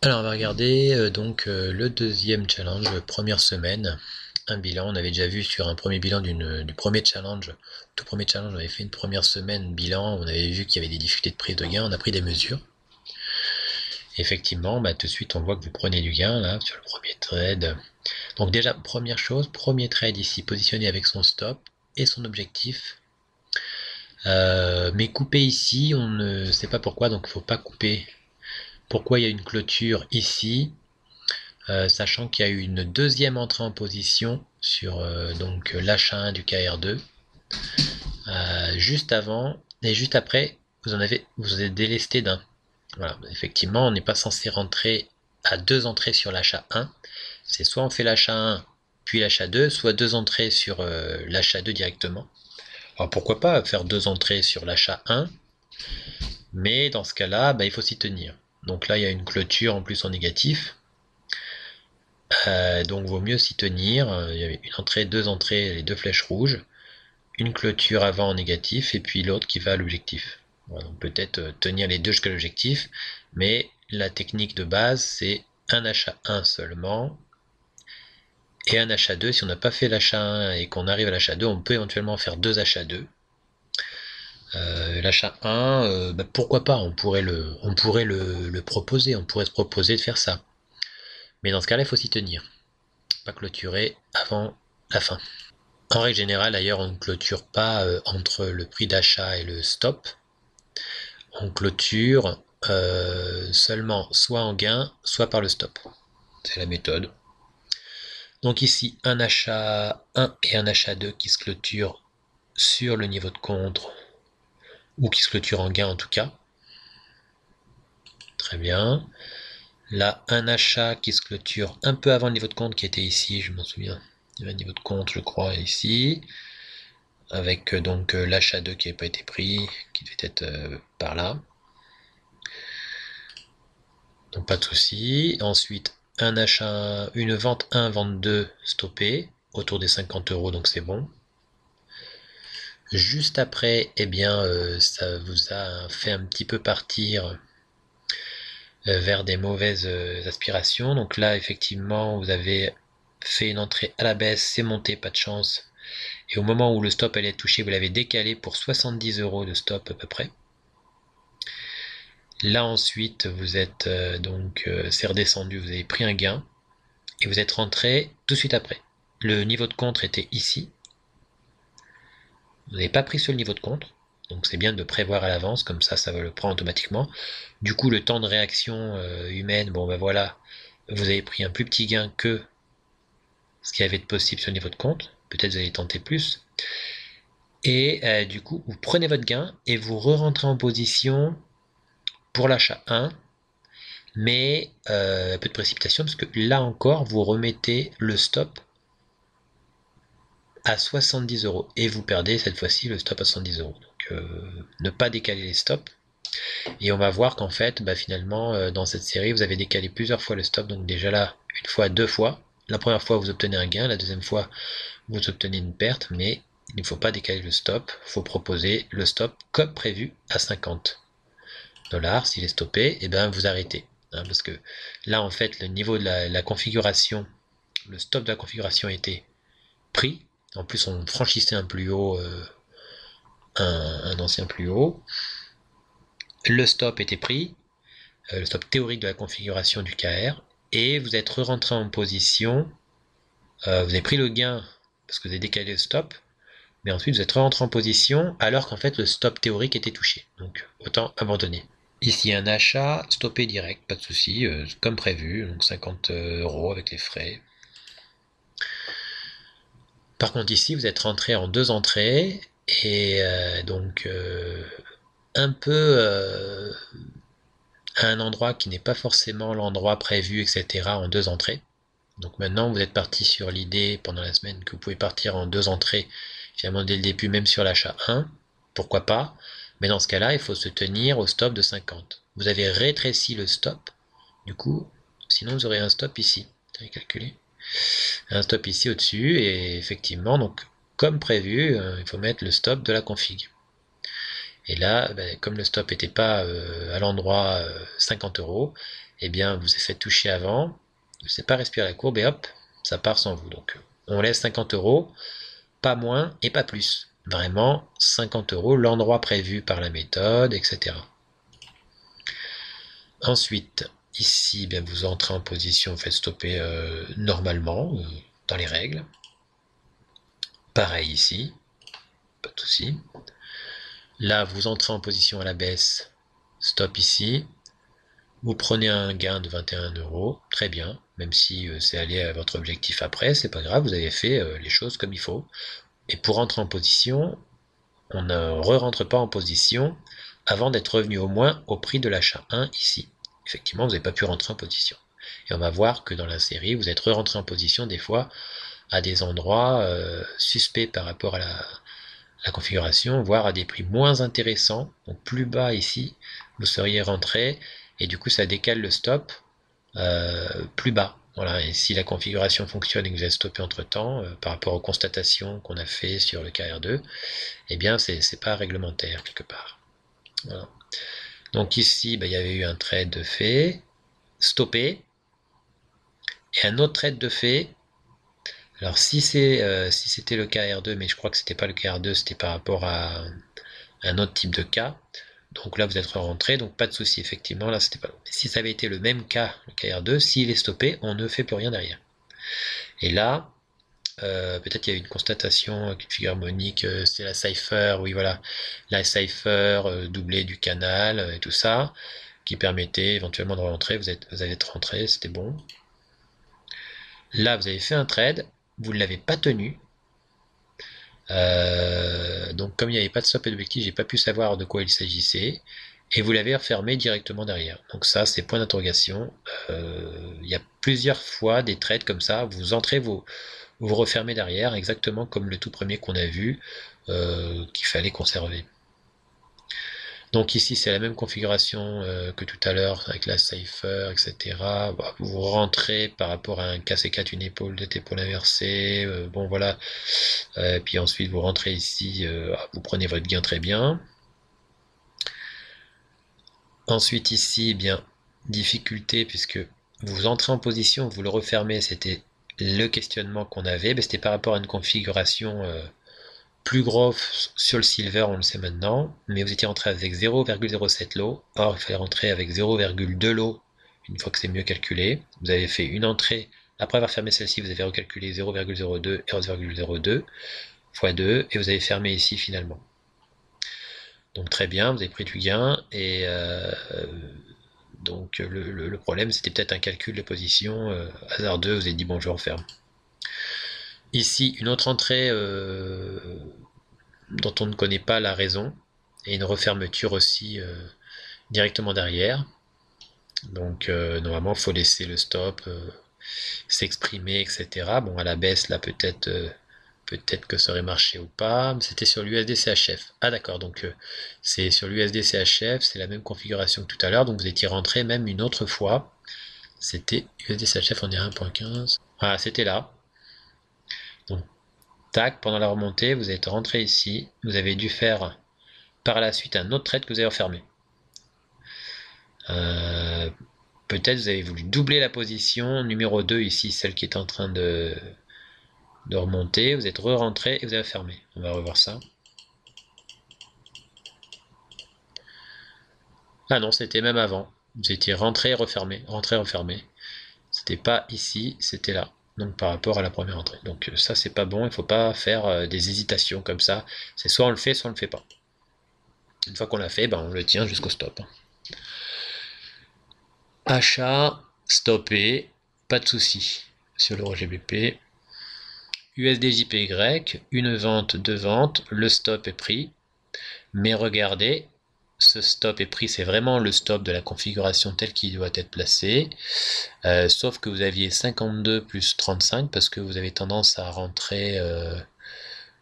Alors on va regarder le deuxième challenge, première semaine, un bilan. On avait déjà vu sur un premier bilan du premier challenge, tout premier challenge, on avait fait une première semaine bilan, on avait vu qu'il y avait des difficultés de prise de gain, on a pris des mesures. Effectivement, tout de suite on voit que vous prenez du gain là sur le premier trade. Donc déjà, première chose, premier trade ici, positionné avec son stop et son objectif. Mais couper ici, on ne sait pas pourquoi, donc il ne faut pas couper. Pourquoi il y a une clôture ici? Sachant qu'il y a eu une deuxième entrée en position sur l'achat 1 du KR2 juste avant et juste après vous êtes délesté d'un. Voilà, effectivement on n'est pas censé rentrer à deux entrées sur l'achat 1, c'est soit on fait l'achat 1 puis l'achat 2, soit deux entrées sur l'achat 2 directement. Alors pourquoi pas faire deux entrées sur l'achat 1, mais dans ce cas là il faut s'y tenir. Donc là il y a une clôture en plus en négatif. Donc vaut mieux s'y tenir. Il y avait une entrée, deux entrées, les deux flèches rouges, une clôture avant en négatif et puis l'autre qui va à l'objectif. Voilà, donc peut-être tenir les deux jusqu'à l'objectif, mais la technique de base c'est un achat 1 seulement et un achat 2. Si on n'a pas fait l'achat 1 et qu'on arrive à l'achat 2, on peut éventuellement faire deux achats 2. L'achat 1, pourquoi pas, on pourrait le proposer, on pourrait se proposer de faire ça. Mais dans ce cas-là, il faut s'y tenir. Pas clôturer avant la fin. En règle générale, d'ailleurs, on ne clôture pas entre le prix d'achat et le stop. On clôture seulement soit en gain, soit par le stop. C'est la méthode. Donc ici, un achat 1 et un achat 2 qui se clôturent sur le niveau de contre, ou qui se clôturent en gain en tout cas. Très bien. Là, un achat qui se clôture un peu avant le niveau de compte qui était ici, je m'en souviens. Il y avait un niveau de compte, je crois, ici. Avec l'achat 2 qui n'avait pas été pris, qui devait être par là. Donc pas de souci. Ensuite, un achat, une vente 1, vente 2 stoppé, autour des 50 euros, donc c'est bon. Juste après, eh bien, ça vous a fait un petit peu partir vers des mauvaises aspirations. Donc là, effectivement, vous avez fait une entrée à la baisse, c'est monté, pas de chance. Et au moment où le stop allait être touché, vous l'avez décalé pour 70 euros de stop à peu près. Là ensuite, vous êtes c'est redescendu, vous avez pris un gain et vous êtes rentré tout de suite après. Le niveau de contre était ici. Vous n'avez pas pris sur le niveau de contre, donc c'est bien de prévoir à l'avance, comme ça va le prendre automatiquement. Du coup, le temps de réaction humaine, voilà, vous avez pris un plus petit gain que ce qu'il y avait de possible sur le niveau de compte. Peut-être vous allez tenter plus. Et du coup, vous prenez votre gain et vous re-rentrez en position pour l'achat 1, mais un peu de précipitation parce que là encore, vous remettez le stop à 70 euros et vous perdez cette fois-ci le stop à 70 euros. Donc ne pas décaler les stops. Et on va voir qu'en fait, finalement, dans cette série, vous avez décalé plusieurs fois le stop. Donc déjà là, une fois, deux fois. La première fois, vous obtenez un gain. La deuxième fois, vous obtenez une perte. Mais il ne faut pas décaler le stop. Il faut proposer le stop comme prévu à 50 $. S'il est stoppé, et vous arrêtez. Hein, parce que là, en fait, le niveau de la configuration, le stop de la configuration était pris. En plus, on franchissait un plus haut, un ancien plus haut. Le stop était pris, le stop théorique de la configuration du KR, et vous êtes rentré en position, vous avez pris le gain parce que vous avez décalé le stop, mais ensuite vous êtes rentré en position alors qu'en fait le stop théorique était touché, donc autant abandonner. Ici un achat, stoppé direct, pas de souci, comme prévu, donc 50 euros avec les frais. Par contre ici vous êtes rentré en deux entrées, et un peu à un endroit qui n'est pas forcément l'endroit prévu, etc. en deux entrées. Donc maintenant vous êtes parti sur l'idée pendant la semaine que vous pouvez partir en deux entrées finalement dès le début, même sur l'achat 1, pourquoi pas, mais dans ce cas-là il faut se tenir au stop de 50. Vous avez rétréci le stop, du coup, sinon vous aurez un stop ici, vous avez calculé, un stop ici au-dessus, et effectivement, donc comme prévu, il faut mettre le stop de la config. Et là, comme le stop n'était pas à l'endroit 50 euros, eh bien vous faites toucher avant, vous ne laissez pas respirer la courbe et hop, ça part sans vous. Donc on laisse 50 euros, pas moins et pas plus. Vraiment 50 euros, l'endroit prévu par la méthode, etc. Ensuite, ici, bien, vous entrez en position, vous faites stopper normalement, dans les règles. Pareil ici, pas de souci. Là, vous entrez en position à la baisse, stop ici. Vous prenez un gain de 21 euros, très bien, même si c'est allé à votre objectif après, c'est pas grave, vous avez fait les choses comme il faut. Et pour rentrer en position, on ne re-rentre pas en position avant d'être revenu au moins au prix de l'achat 1 ici. Effectivement, vous n'avez pas pu rentrer en position. Et on va voir que dans la série, vous êtes re-rentré en position des fois à des endroits suspects par rapport à la configuration, voire à des prix moins intéressants, donc plus bas ici, vous seriez rentré, et du coup ça décale le stop plus bas. Voilà, et si la configuration fonctionne et que vous êtes stoppé entre temps, par rapport aux constatations qu'on a fait sur le KR2, eh bien c'est pas réglementaire quelque part. Voilà. Donc ici, il y avait eu un trade de fait, stoppé, et un autre trade de fait. Alors si c'était le KR2, mais je crois que c'était pas le KR2, c'était par rapport à un autre type de cas. Donc là vous êtes rentré, donc pas de souci, effectivement, là c'était pas. Mais si ça avait été le même cas, le KR2, s'il est stoppé, on ne fait plus rien derrière. Et là, peut-être qu'il y a eu une constatation, une figure harmonique, c'est la cipher, oui voilà, la cipher doublée du canal et tout ça, qui permettait éventuellement de rentrer, vous avez rentré, c'était bon. Là vous avez fait un trade, vous ne l'avez pas tenu, donc comme il n'y avait pas de stop et d'objectif, j'ai pas pu savoir de quoi il s'agissait, et vous l'avez refermé directement derrière. Donc ça c'est point d'interrogation. Il y a plusieurs fois des trades comme ça, vous entrez, vous refermez derrière, exactement comme le tout premier qu'on a vu, qu'il fallait conserver. Donc ici c'est la même configuration que tout à l'heure avec la cipher, etc. Vous rentrez par rapport à un KC4, une épaule, deux épaules inversées, bon voilà. Puis ensuite vous rentrez ici, vous prenez votre gain très bien. Ensuite ici, eh bien difficulté puisque vous entrez en position, vous le refermez, c'était le questionnement qu'on avait, c'était par rapport à une configuration plus gros sur le silver, on le sait maintenant, mais vous étiez rentré avec 0,07 lot. Or, il fallait rentrer avec 0,2 lot une fois que c'est mieux calculé. Vous avez fait une entrée, après avoir fermé celle-ci, vous avez recalculé 0,02 et 0,02 x 2, et vous avez fermé ici finalement. Donc très bien, vous avez pris du gain, et donc le problème c'était peut-être un calcul de position hasardeux, vous avez dit bon je referme. Ici, une autre entrée dont on ne connaît pas la raison, et une refermeture aussi directement derrière. Donc normalement, il faut laisser le stop s'exprimer, etc. Bon, à la baisse, là, peut-être que ça aurait marché ou pas, mais c'était sur l'USD CHF. Ah d'accord, donc c'est sur l'USD CHF, c'est la même configuration que tout à l'heure, donc vous étiez rentré même une autre fois. C'était USD CHF, on est à 1.15. Voilà, c'était là. Donc, tac, pendant la remontée, vous êtes rentré ici, vous avez dû faire par la suite un autre trade que vous avez refermé. Peut-être vous avez voulu doubler la position numéro 2 ici, celle qui est en train de remonter, vous êtes re-rentré et vous avez fermé. On va revoir ça. Ah non, c'était même avant. Vous étiez rentré, refermé, rentré, refermé. C'était pas ici, c'était là. Donc par rapport à la première entrée. Donc ça c'est pas bon, il faut pas faire des hésitations comme ça. C'est soit on le fait, soit on le fait pas. Une fois qu'on l'a fait, on le tient jusqu'au stop. Achat, stoppé, pas de souci sur l'euro GBP. USD-JPY, une vente, deux ventes, le stop est pris. Mais regardez, ce stop est pris, c'est vraiment le stop de la configuration telle qu'il doit être placé. Sauf que vous aviez 52 plus 35 parce que vous avez tendance à rentrer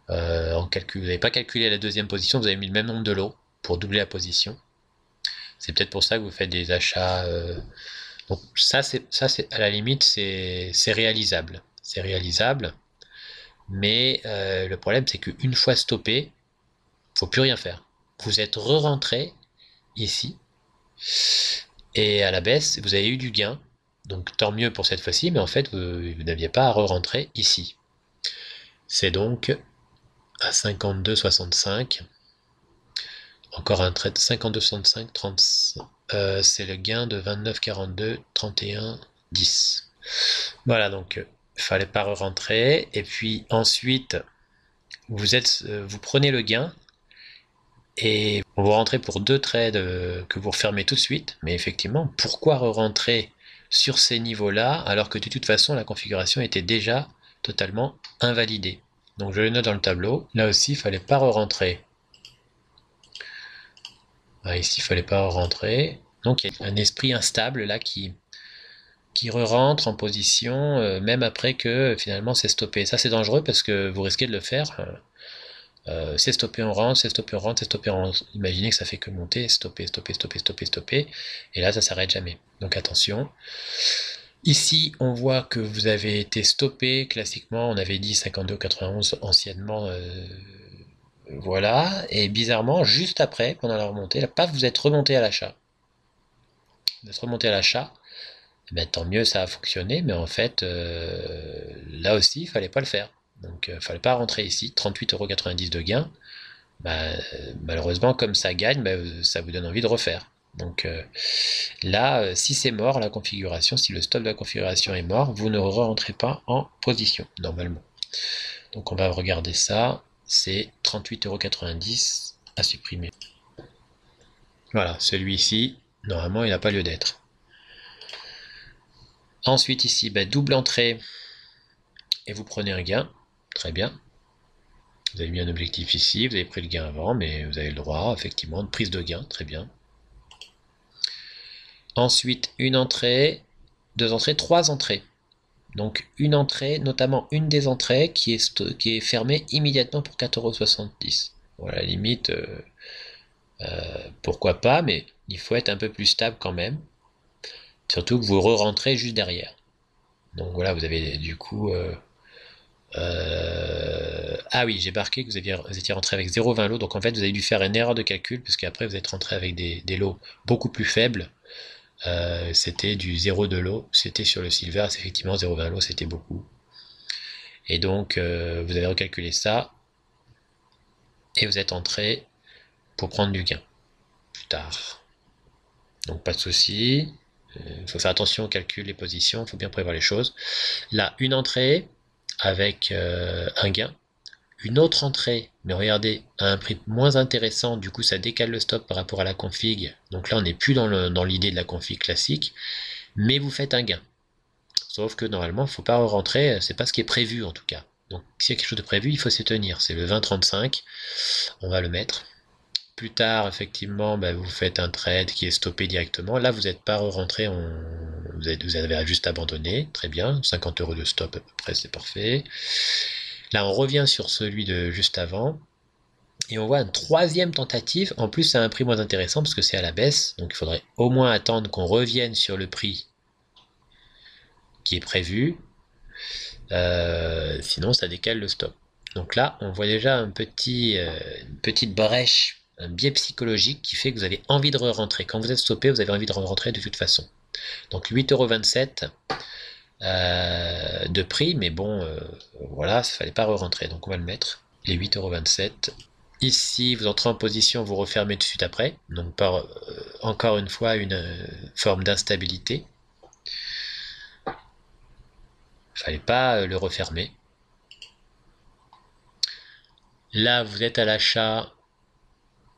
en calcul. Vous n'avez pas calculé la deuxième position, vous avez mis le même nombre de lots pour doubler la position. C'est peut-être pour ça que vous faites des achats. Donc ça c'est à la limite c'est réalisable. C'est réalisable. Mais le problème c'est qu'une fois stoppé, il ne faut plus rien faire. Vous êtes re-rentré ici. Et à la baisse, vous avez eu du gain. Donc tant mieux pour cette fois-ci, mais en fait, vous n'aviez pas à re-rentrer ici. C'est donc à 52,65. Encore un trade 52,65, 30. C'est le gain de 29,42, 31, 10. Voilà, donc il fallait pas re-rentrer. Et puis ensuite, vous prenez le gain et vous rentrez pour deux trades que vous refermez tout de suite. Mais effectivement, pourquoi re-rentrer sur ces niveaux-là alors que de toute façon la configuration était déjà totalement invalidée? Donc je le note dans le tableau. Là aussi, il fallait pas re-rentrer. Ah, ici, il fallait pas re-rentrer. Donc il y a un esprit instable là qui re-rentre en position même après que finalement c'est stoppé. Ça c'est dangereux parce que vous risquez de le faire. C'est stoppé, on rentre, c'est stoppé, on rentre, c'est stoppé, on rentre. Imaginez que ça fait que monter, stopper, stopper, stopper, stopper, stopper. Et là ça s'arrête jamais. Donc attention. Ici on voit que vous avez été stoppé. Classiquement on avait dit 52,91 anciennement. Voilà. Et bizarrement juste après, pendant la remontée, là, paf, vous êtes remonté à l'achat. Vous êtes remonté à l'achat. Ben, tant mieux, ça a fonctionné, mais en fait, là aussi, il fallait pas le faire. Donc, il fallait pas rentrer ici, 38,90 € de gain. Ben, malheureusement, comme ça gagne, ben, ça vous donne envie de refaire. Donc là, si c'est mort, la configuration, si le stop de la configuration est mort, vous ne rentrez pas en position, normalement. Donc on va regarder ça, c'est 38,90 € à supprimer. Voilà, celui-ci, normalement, il n'a pas lieu d'être. Ensuite ici, ben, double entrée et vous prenez un gain, très bien. Vous avez mis un objectif ici, vous avez pris le gain avant, mais vous avez le droit effectivement de prise de gain, très bien. Ensuite une entrée, deux entrées, trois entrées. Donc une entrée, notamment une des entrées qui est fermée immédiatement pour 4,70 €. Bon, à la limite, pourquoi pas, mais il faut être un peu plus stable quand même. Surtout que vous re-rentrez juste derrière. Donc voilà, vous avez du coup ah oui, j'ai marqué que vous étiez rentré avec 0,20 lots, donc en fait vous avez dû faire une erreur de calcul, parce qu'après vous êtes rentré avec des lots beaucoup plus faibles. C'était du 0,2 lot, c'était sur le silver, c'est effectivement 0,20 lots, c'était beaucoup. Et donc vous avez recalculé ça, et vous êtes entré pour prendre du gain plus tard. Donc pas de souci. Il faut faire attention au calcul, les positions, il faut bien prévoir les choses. Là, une entrée avec un gain. Une autre entrée, mais regardez, à un prix moins intéressant, du coup ça décale le stop par rapport à la config. Donc là on n'est plus dans l'idée de la config classique, mais vous faites un gain. Sauf que normalement il ne faut pas rentrer, c'est pas ce qui est prévu en tout cas. Donc s'il y a quelque chose de prévu, il faut s'y tenir. C'est le 20,35, on va le mettre. Plus tard, effectivement, bah, vous faites un trade qui est stoppé directement. Là, vous n'êtes pas rentré, vous avez juste abandonné. Très bien, 50 € de stop à peu près, c'est parfait. Là, on revient sur celui de juste avant. Et on voit une troisième tentative. En plus, c'est un prix moins intéressant parce que c'est à la baisse. Donc, il faudrait au moins attendre qu'on revienne sur le prix qui est prévu. Sinon, ça décale le stop. Donc là, on voit déjà une petite brèche, un biais psychologique qui fait que vous avez envie de re-rentrer. Quand vous êtes stoppé, vous avez envie de re-rentrer de toute façon. Donc 8,27 € de prix, mais bon, voilà, ça fallait pas re-rentrer. Donc on va le mettre. Les 8,27 €. Ici, vous entrez en position, vous refermez tout de suite après. Donc encore une fois, une forme d'instabilité. Fallait pas le refermer. Là, vous êtes à l'achat,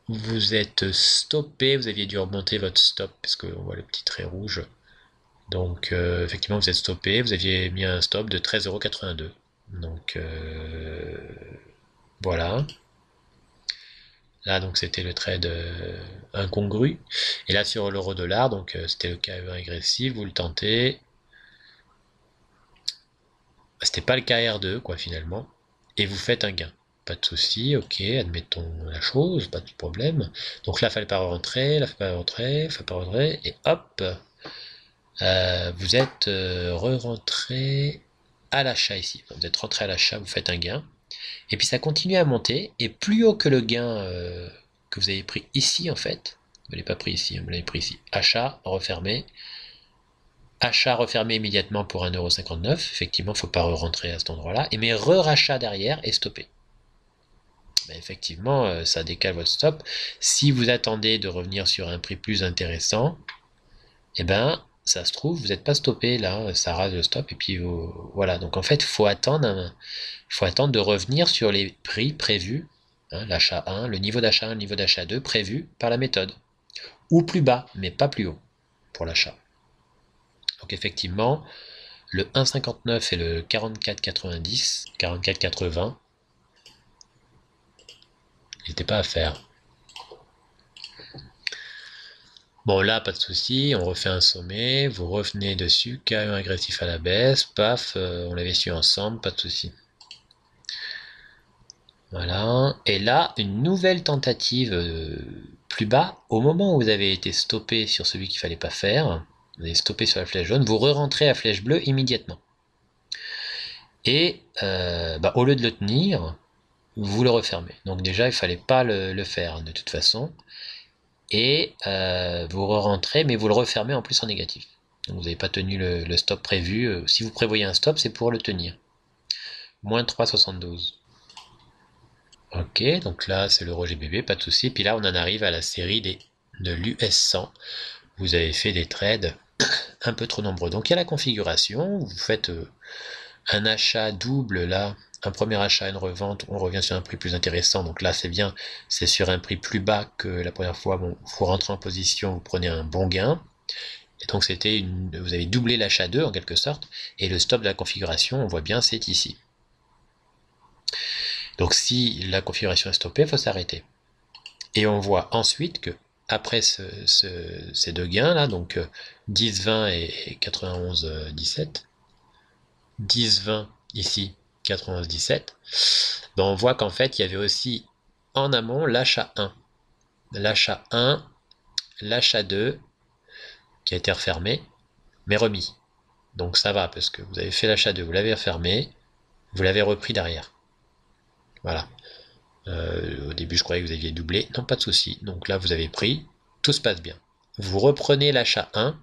vous êtes stoppé, vous aviez dû remonter votre stop, parce qu'on voit le petit trait rouge. Donc, effectivement, vous êtes stoppé, vous aviez mis un stop de 13,82 €. Donc, voilà. Là, donc, c'était le trade incongru. Et là, sur l'euro-dollar, donc, c'était le KE1 agressif, vous le tentez. C'était pas le KR2, quoi, finalement. Et vous faites un gain. Pas de souci, ok, admettons la chose, pas de problème. Donc là, il fallait pas rentrer, là, il fallait pas rentrer, il fallait pas rentrer, et hop, vous êtes re-rentré à l'achat ici. Vous êtes rentré à l'achat, vous faites un gain. Et puis ça continue à monter, et plus haut que le gain que vous avez pris ici, en fait, ne l'ai pas pris ici, on l'avait pris ici. Achat, refermé. Achat refermé immédiatement pour 1,59 €. Effectivement, il ne faut pas re-rentrer à cet endroit-là. Et mais re-rachat derrière et stoppé. Mais effectivement, ça décale votre stop. Si vous attendez de revenir sur un prix plus intéressant, eh ben, ça se trouve, vous n'êtes pas stoppé là, ça rase le stop. Et puis voilà. Donc en fait, il faut attendre de revenir sur les prix prévus, hein, l'achat 1, le niveau d'achat 1, le niveau d'achat 2 prévu par la méthode. Ou plus bas, mais pas plus haut pour l'achat. Donc effectivement, le 1,59 et le 44,90, 44,80, n'était pas à faire. Bon là, pas de souci, on refait un sommet, vous revenez dessus, carrément agressif à la baisse, paf, on l'avait su ensemble, pas de souci. Voilà, et là, une nouvelle tentative plus bas, au moment où vous avez été stoppé sur celui qu'il fallait pas faire, vous avez stoppé sur la flèche jaune, vous re-rentrez à flèche bleue immédiatement. Et au lieu de le tenir, vous le refermez. Donc déjà, il fallait pas le faire de toute façon. Et vous re-rentrez, mais vous le refermez en plus en négatif. Donc vous n'avez pas tenu le stop prévu. Si vous prévoyez un stop, c'est pour le tenir. Moins 3,72. Ok, donc là c'est l'euro GBP, pas de souci. Puis là on en arrive à la série de l'US 100. Vous avez fait des trades un peu trop nombreux. Donc il y a la configuration, vous faites un achat double là, un premier achat, une revente, on revient sur un prix plus intéressant. Donc là c'est bien, c'est sur un prix plus bas que la première fois. Bon, vous rentrez en position, vous prenez un bon gain. Et donc vous avez doublé l'achat 2 en quelque sorte. Et le stop de la configuration, on voit bien, c'est ici. Donc si la configuration est stoppée, il faut s'arrêter. Et on voit ensuite que après ces deux gains là, donc 10,20 et 91,17, 10,20 ici, 91,17, ben on voit qu'en fait il y avait aussi en amont l'achat 1. L'achat 1, l'achat 2 qui a été refermé, mais remis. Donc ça va, parce que vous avez fait l'achat 2, vous l'avez refermé, vous l'avez repris derrière. Voilà. Au début, je croyais que vous aviez doublé. Non, pas de souci. Donc là, vous avez pris. Tout se passe bien. Vous reprenez l'achat 1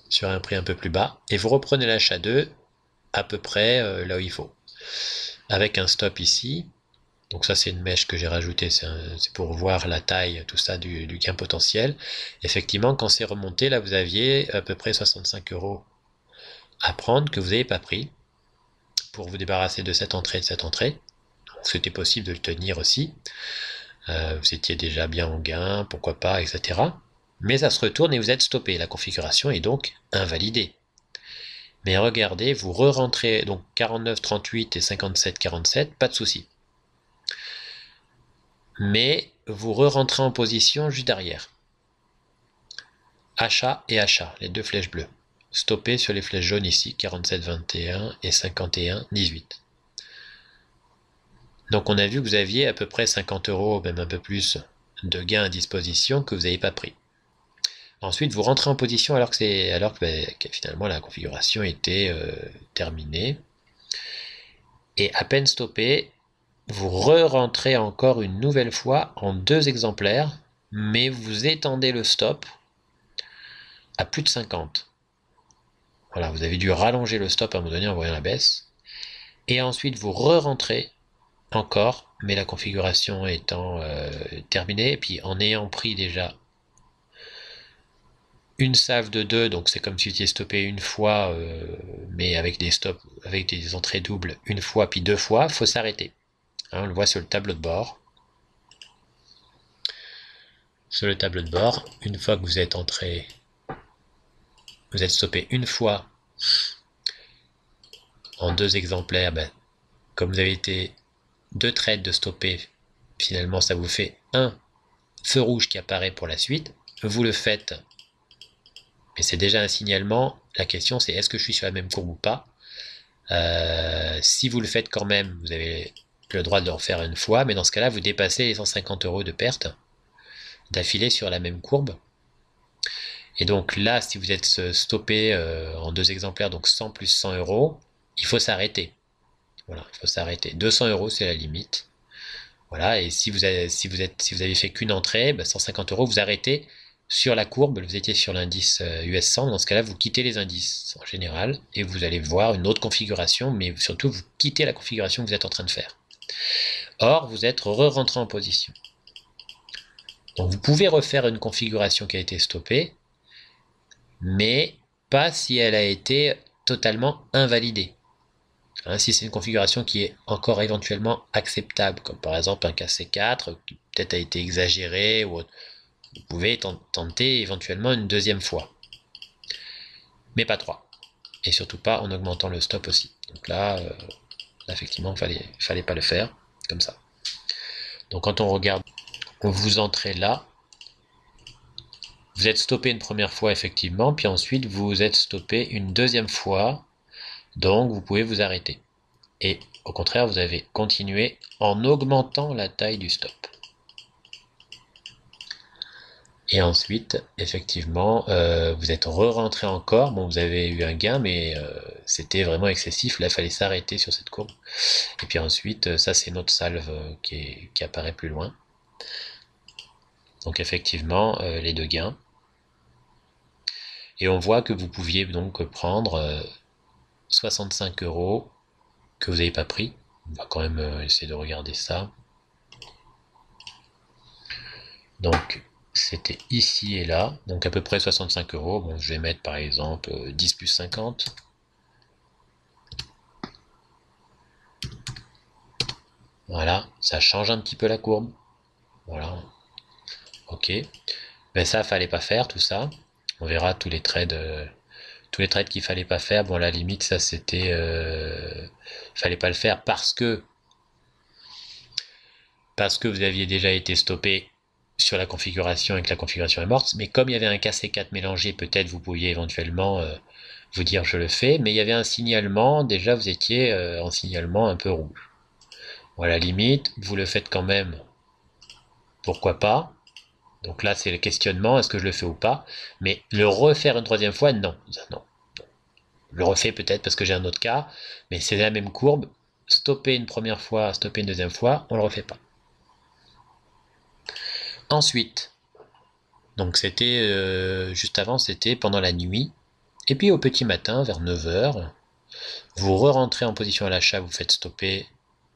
sur un prix un peu plus bas et vous reprenez l'achat 2 à peu près là où il faut. Avec un stop ici. Donc ça, c'est une mèche que j'ai rajoutée. C'est pour voir la taille, tout ça, du gain potentiel. Effectivement, quand c'est remonté, là, vous aviez à peu près 65 € à prendre que vous n'avez pas pris pour vous débarrasser de cette entrée et de cette entrée. C'était possible de le tenir aussi. Vous étiez déjà bien en gain, pourquoi pas, etc. Mais ça se retourne et vous êtes stoppé. La configuration est donc invalidée. Mais regardez, vous re-rentrez donc 49, 38 et 57, 47, pas de souci. Mais vous re-rentrez en position juste derrière. Achat et achat, les deux flèches bleues. Stoppé sur les flèches jaunes ici, 47, 21 et 51, 18. Donc on a vu que vous aviez à peu près 50 €, même un peu plus, de gains à disposition que vous n'avez pas pris. Ensuite, vous rentrez en position alors que finalement la configuration était terminée. Et à peine stoppé, vous re-rentrez encore une nouvelle fois en 2 exemplaires, mais vous étendez le stop à plus de 50. Voilà, vous avez dû rallonger le stop à un moment donné en voyant la baisse. Et ensuite, vous re-rentrez encore, mais la configuration étant terminée, et puis en ayant pris déjà une salve de 2, donc c'est comme si vous étiez stoppé une fois, mais avec des stops, avec des entrées doubles, une fois puis 2 fois, il faut s'arrêter. Hein, on le voit sur le tableau de bord. Sur le tableau de bord, une fois que vous êtes entré, vous êtes stoppé une fois en 2 exemplaires, comme vous avez été 2 trades de stopper, finalement ça vous fait un feu rouge qui apparaît pour la suite. Vous le faites, mais c'est déjà un signalement. La question c'est est-ce que je suis sur la même courbe ou pas. Si vous le faites quand même, vous avez le droit de le refaire une fois, mais dans ce cas-là, vous dépassez les 150 € de perte d'affilée sur la même courbe. Et donc là, si vous êtes stoppé en 2 exemplaires, donc 100 plus 100 €, il faut s'arrêter. Voilà, il faut s'arrêter. 200 € c'est la limite. Voilà, et si vous avez fait qu'une entrée, 150 euros, vous arrêtez sur la courbe, vous étiez sur l'indice US 100, dans ce cas-là, vous quittez les indices en général, et vous allez voir une autre configuration, mais surtout, vous quittez la configuration que vous êtes en train de faire. Or, vous êtes re-rentré en position. Donc, vous pouvez refaire une configuration qui a été stoppée, mais pas si elle a été totalement invalidée. Hein, si c'est une configuration qui est encore éventuellement acceptable, comme par exemple un KC4 qui peut-être a été exagéré, ou autre, vous pouvez tenter éventuellement une deuxième fois, mais pas trois, et surtout pas en augmentant le stop aussi. Donc là, effectivement, fallait pas le faire comme ça. Donc quand on regarde, vous entrez là, vous êtes stoppé une première fois effectivement, puis ensuite vous êtes stoppé une deuxième fois, donc vous pouvez vous arrêter. Et au contraire, vous avez continué en augmentant la taille du stop. Et ensuite, effectivement, vous êtes re-rentré encore. Bon, vous avez eu un gain, mais c'était vraiment excessif. Là, il fallait s'arrêter sur cette courbe. Et puis ensuite, ça, c'est notre salve qui apparaît plus loin. Donc effectivement, les deux gains. Et on voit que vous pouviez donc prendre 65 euros que vous n'avez pas pris. On va quand même essayer de regarder ça. Donc, c'était ici et là, donc à peu près 65 euros. Bon, je vais mettre par exemple 10 plus 50. Voilà, ça change un petit peu la courbe. Voilà, ok. Ben ça, fallait pas faire tout ça. On verra tous les trades qu'il fallait pas faire. Bon, à la limite, ça c'était, fallait pas le faire parce que vous aviez déjà été stoppé sur la configuration et que la configuration est morte. Mais comme il y avait un KC4 mélangé, peut-être vous pouviez éventuellement vous dire je le fais. Mais il y avait un signalement. Déjà, vous étiez en signalement un peu rouge. Bon, à la limite, vous le faites quand même. Pourquoi pas? Donc là, c'est le questionnement, est-ce que je le fais ou pas? Mais le refaire une troisième fois, non. Non. Je le refais peut-être parce que j'ai un autre cas, mais c'est la même courbe. Stopper une première fois, stopper une deuxième fois, on le refait pas. Ensuite, donc c'était juste avant, c'était pendant la nuit. Et puis au petit matin, vers 9 h, vous re-rentrez en position à l'achat, vous faites stopper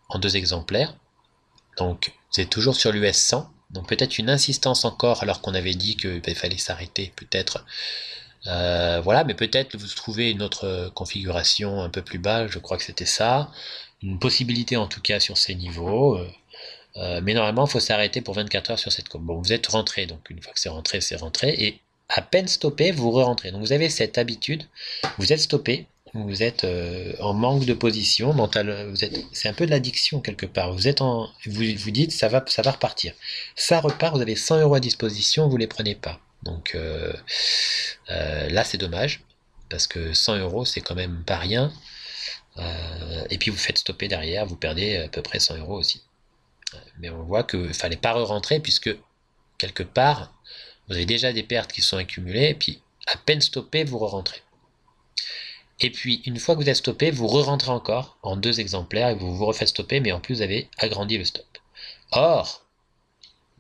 en 2 exemplaires. Donc c'est toujours sur l'US 100. Donc peut-être une insistance encore alors qu'on avait dit qu'il fallait s'arrêter peut-être. Voilà, mais peut-être vous trouvez une autre configuration un peu plus bas, je crois que c'était ça. Une possibilité en tout cas sur ces niveaux. Mais normalement, il faut s'arrêter pour 24 heures sur cette courbe. Bon, vous êtes rentré, donc une fois que c'est rentré, et à peine stoppé, vous re-rentrez. Donc vous avez cette habitude, vous êtes stoppé, vous êtes en manque de position mentale, c'est un peu de l'addiction quelque part. Vous dites ça va repartir. Ça repart, vous avez 100 euros à disposition, vous les prenez pas. Donc là, c'est dommage parce que 100 euros, c'est quand même pas rien. Et puis vous faites stopper derrière, vous perdez à peu près 100 euros aussi. Mais on voit qu'il ne fallait pas re-rentrer puisque quelque part, vous avez déjà des pertes qui sont accumulées, et puis à peine stoppé, vous re-rentrez. Et puis, une fois que vous êtes stoppé, vous re-rentrez encore en 2 exemplaires et vous vous refaites stopper, mais en plus, vous avez agrandi le stop. Or,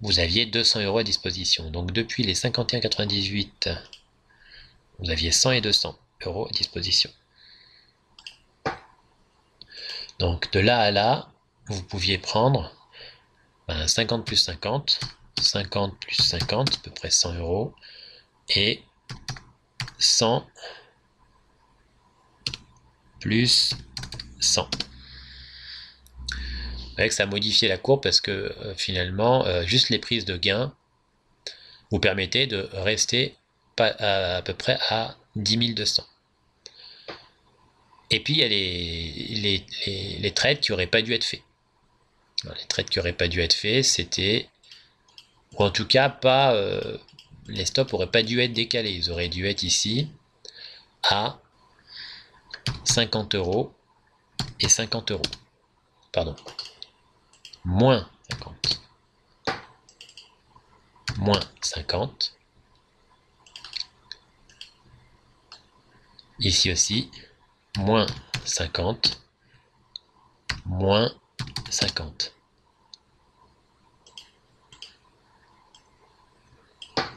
vous aviez 200 euros à disposition. Donc, depuis les 51,98, vous aviez 100 et 200 euros à disposition. Donc, de là à là, vous pouviez prendre 50 plus 50, 50 plus 50, à peu près 100 euros, et 100 plus 100. Vous voyez que ça a modifié la courbe parce que finalement, juste les prises de gain vous permettaient de rester à peu près à 10 200. Et puis il y a les trades qui n'auraient pas dû être faits. Alors, les trades qui n'auraient pas dû être faits, c'était, ou en tout cas pas, les stops n'auraient pas dû être décalés. Ils auraient dû être ici à 50 euros et 50 euros. Pardon. Moins 50. Moins 50. Ici aussi, moins 50. Moins 50.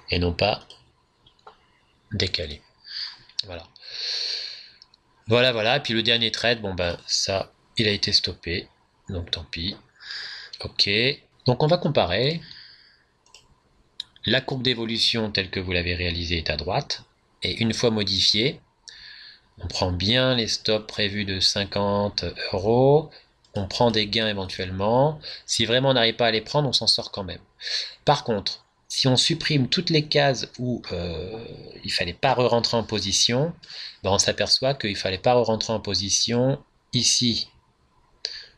et non pas décalé. Voilà. Voilà. Puis le dernier trade, bon ben ça, il a été stoppé. Donc tant pis. Ok. Donc on va comparer. La courbe d'évolution telle que vous l'avez réalisée est à droite. Et une fois modifiée, on prend bien les stops prévus de 50 euros. On prend des gains éventuellement. Si vraiment on n'arrive pas à les prendre, on s'en sort quand même. Par contre, si on supprime toutes les cases où il fallait pas re-rentrer en position, ben on s'aperçoit qu'il fallait pas re-rentrer en position ici.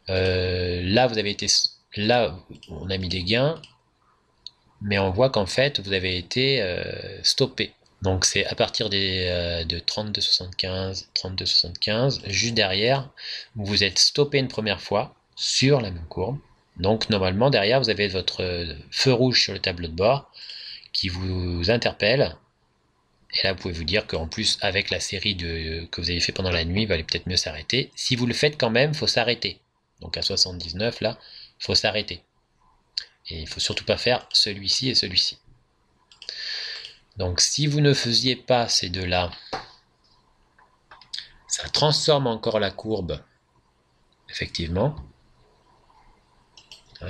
Là, vous avez été, là, on a mis des gains, mais on voit qu'en fait, vous avez été stoppé. Donc c'est à partir de 32,75, juste derrière, vous êtes stoppé une première fois sur la même courbe. Donc normalement derrière vous avez votre feu rouge sur le tableau de bord qui vous interpelle. Et là vous pouvez vous dire qu'en plus avec la série que vous avez fait pendant la nuit, il valait peut-être mieux s'arrêter. Si vous le faites quand même, il faut s'arrêter. Donc à 79 là, il faut s'arrêter. Et il faut surtout pas faire celui-ci et celui-ci. Donc si vous ne faisiez pas ces deux-là, ça transforme encore la courbe, effectivement.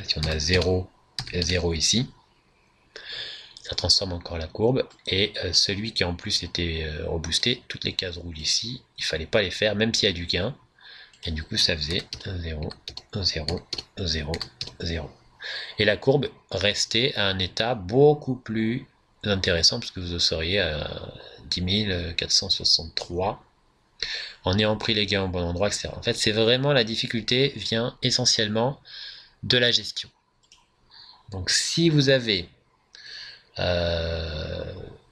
Si on a 0 et 0 ici, ça transforme encore la courbe. Et celui qui en plus était reboosté, toutes les cases rouges ici, il ne fallait pas les faire, même s'il y a du gain. Et du coup, ça faisait 0, 0, 0, 0. Et la courbe restait à un état beaucoup plus intéressant, parce que vous seriez à 10 463 en ayant pris les gains au bon endroit, etc. En fait, c'est vraiment la difficulté vient essentiellement de la gestion. Donc, si vous avez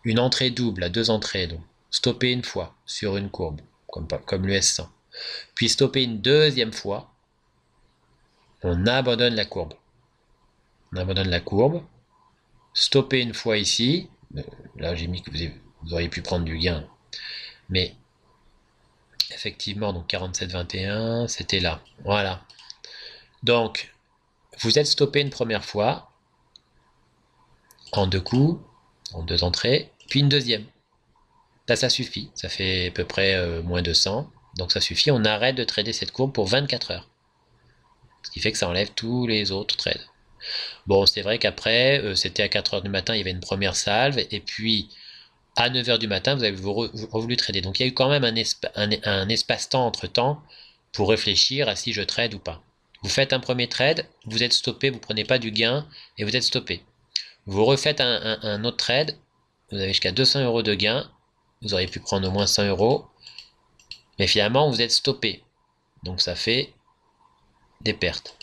une entrée double à deux entrées, donc stopper une fois sur une courbe, comme l'US100, puis stopper une deuxième fois, on abandonne la courbe. On abandonne la courbe, stopper une fois ici, là j'ai mis que vous auriez pu prendre du gain, mais effectivement, donc 47,21, c'était là. Voilà. Donc, vous êtes stoppé une première fois, en deux coups, en deux entrées, puis une deuxième. Là, ça suffit. Ça fait à peu près moins de 100. Donc ça suffit. On arrête de trader cette courbe pour 24 heures. Ce qui fait que ça enlève tous les autres trades. Bon, c'est vrai qu'après, c'était à 4 heures du matin, il y avait une première salve. Et puis, à 9 heures du matin, vous avez voulu trader. Donc il y a eu quand même un espace-temps entre-temps pour réfléchir à si je trade ou pas. Vous faites un premier trade, vous êtes stoppé, vous ne prenez pas du gain et vous êtes stoppé. Vous refaites un autre trade, vous avez jusqu'à 200 euros de gain, vous auriez pu prendre au moins 100 euros, mais finalement vous êtes stoppé. Donc ça fait des pertes.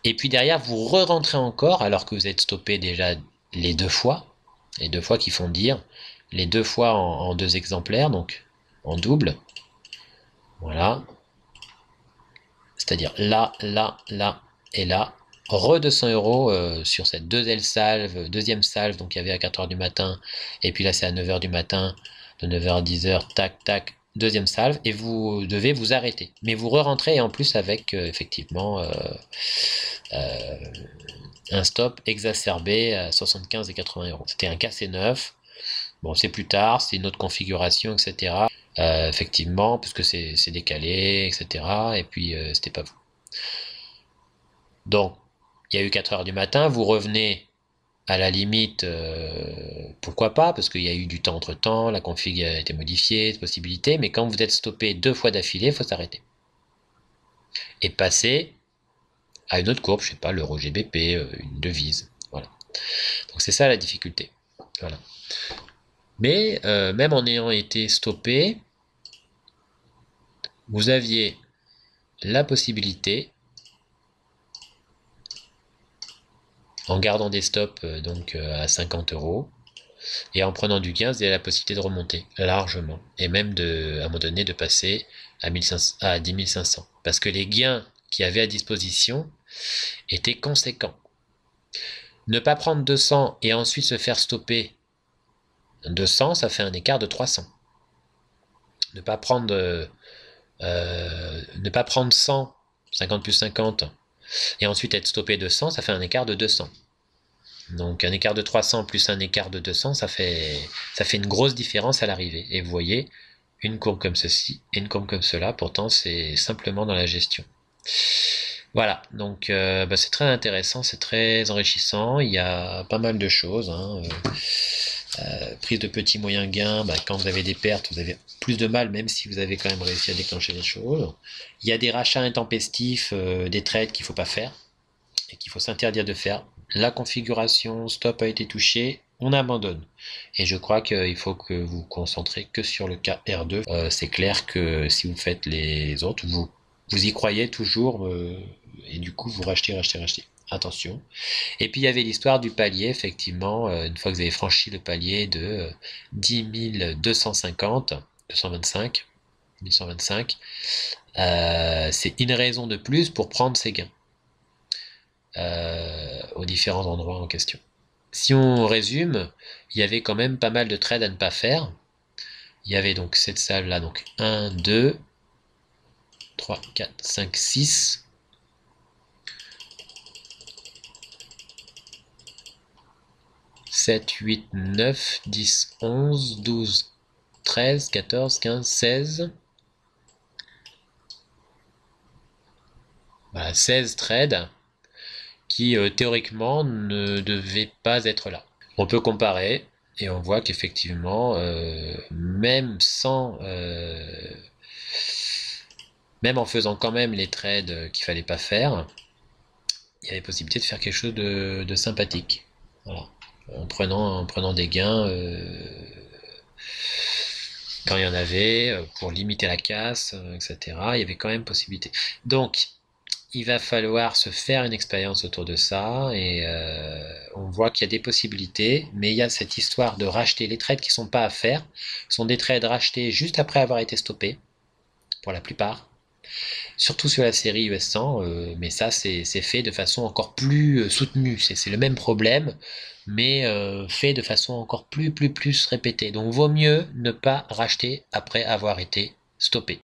Et puis derrière, vous re-rentrez encore, alors que vous êtes stoppé déjà les deux fois qui font dire, les deux fois en deux exemplaires, donc en double. Voilà. C'est-à-dire là, là, là et là. Re 200 euros sur cette deuxième salve, donc il y avait à 4 heures du matin, et puis là c'est à 9 heures du matin, de 9 h à 10 h, tac, tac, deuxième salve, et vous devez vous arrêter. Mais vous re-rentrez, et en plus avec effectivement un stop exacerbé à 75 et 80 euros. C'était un KC9, bon c'est plus tard, c'est une autre configuration, etc. Effectivement, puisque c'est décalé, etc. Et puis c'était pas vous. Donc, il y a eu 4 heures du matin, vous revenez à la limite, pourquoi pas, parce qu'il y a eu du temps entre temps, la config a été modifiée, possibilité, mais quand vous êtes stoppé deux fois d'affilée, il faut s'arrêter. Et passer à une autre courbe, je sais pas, l'euro GBP, une devise. Voilà. Donc c'est ça la difficulté. Voilà. Mais même en ayant été stoppé, vous aviez la possibilité, en gardant des stops donc à 50 euros, et en prenant du gain, vous avez la possibilité de remonter largement, et même à un moment donné de passer à 10 500. Parce que les gains qu'il y avait à disposition étaient conséquents. Ne pas prendre 200 et ensuite se faire stopper 200, ça fait un écart de 300. Ne pas prendre 100, 50 plus 50, et ensuite être stoppé 200, ça fait un écart de 200. Donc un écart de 300 plus un écart de 200, ça fait une grosse différence à l'arrivée. Et vous voyez, une courbe comme ceci et une courbe comme cela, pourtant c'est simplement dans la gestion. Voilà, donc c'est très intéressant, c'est très enrichissant, il y a pas mal de choses, hein. Prise de petits moyens gains, quand vous avez des pertes, vous avez plus de mal, même si vous avez quand même réussi à déclencher les choses. Il y a des rachats intempestifs, des trades qu'il ne faut pas faire et qu'il faut s'interdire de faire. La configuration stop a été touchée, on abandonne. Et je crois qu'il faut que vous vous concentrez que sur le cas R2. C'est clair que si vous faites les autres, vous y croyez toujours et du coup vous rachetez. Attention. Et puis il y avait l'histoire du palier, effectivement, une fois que vous avez franchi le palier de 10 250, 225, 1125, c'est une raison de plus pour prendre ses gains aux différents endroits en question. Si on résume, il y avait quand même pas mal de trades à ne pas faire. Il y avait donc cette salle là, donc 1, 2, 3, 4, 5, 6. 7, 8, 9, 10, 11, 12, 13, 14, 15, 16. Voilà, 16 trades qui théoriquement ne devaient pas être là. On peut comparer et on voit qu'effectivement, même en faisant quand même les trades qu'il fallait pas faire, il y avait possibilité de faire quelque chose de sympathique. Voilà. En prenant des gains quand il y en avait, pour limiter la casse, etc. Il y avait quand même possibilité. Donc, il va falloir se faire une expérience autour de ça et on voit qu'il y a des possibilités, mais il y a cette histoire de racheter les trades qui ne sont pas à faire, sont des trades rachetés juste après avoir été stoppés, pour la plupart, surtout sur la série US 100, mais ça c'est fait de façon encore plus soutenue, c'est le même problème, mais fait de façon encore plus répétée. Donc vaut mieux ne pas racheter après avoir été stoppé.